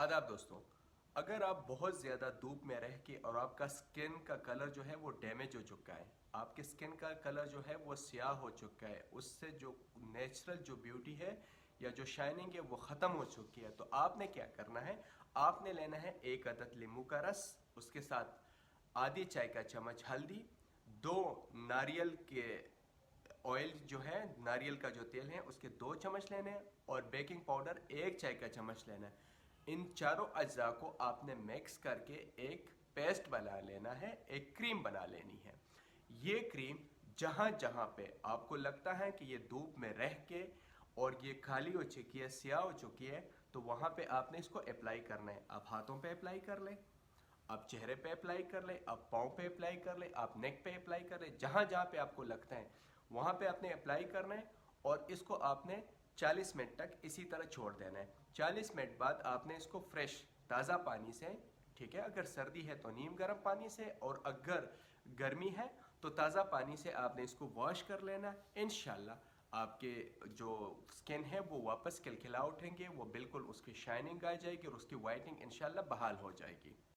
आदाब दोस्तों। अगर आप बहुत ज़्यादा धूप में रह के और आपका स्किन का कलर जो है वो डैमेज हो चुका है, आपके स्किन का कलर जो है वो स्याह हो चुका है, उससे जो नेचुरल जो ब्यूटी है या जो शाइनिंग है वो ख़त्म हो चुकी है, तो आपने क्या करना है, आपने लेना है एक अदद नींबू का रस, उसके साथ आधी चाय का चम्मच हल्दी, दो नारियल के ऑयल जो है, नारियल का जो तेल है उसके 2 चम्मच लेने हैं, और बेकिंग पाउडर 1 चाय का चम्मच लेना है। इन चारों अज्जा को आपने मिक्स करके एक पेस्ट बना लेना है, एक क्रीम बना लेनी है। ये क्रीम जहाँ जहाँ पे आपको लगता है कि ये धूप में रह के और ये खाली हो चुकी है, स्याह हो चुकी है, तो वहाँ पे आपने इसको अप्लाई करना है। आप हाथों पे अप्लाई कर लें, आप चेहरे पे अप्लाई कर लें, आप पाँव पे अप्लाई कर लें, आप नेक पे अप्लाई कर लें, जहाँ जहाँ पे आपको लगता है वहाँ पे आपने अप्लाई करना है। और इसको आपने 40 मिनट तक इसी तरह छोड़ देना है। 40 मिनट बाद आपने इसको फ्रेश ताज़ा पानी से, ठीक है, अगर सर्दी है तो नीम गर्म पानी से, और अगर गर्मी है तो ताज़ा पानी से आपने इसको वॉश कर लेना। इंशाल्लाह आपके जो स्किन है वो वापस खिलखिला उठेंगे, वो बिल्कुल उसकी शाइनिंग आ जाएगी और उसकी वाइटनिंग इंशाल्लाह बहाल हो जाएगी।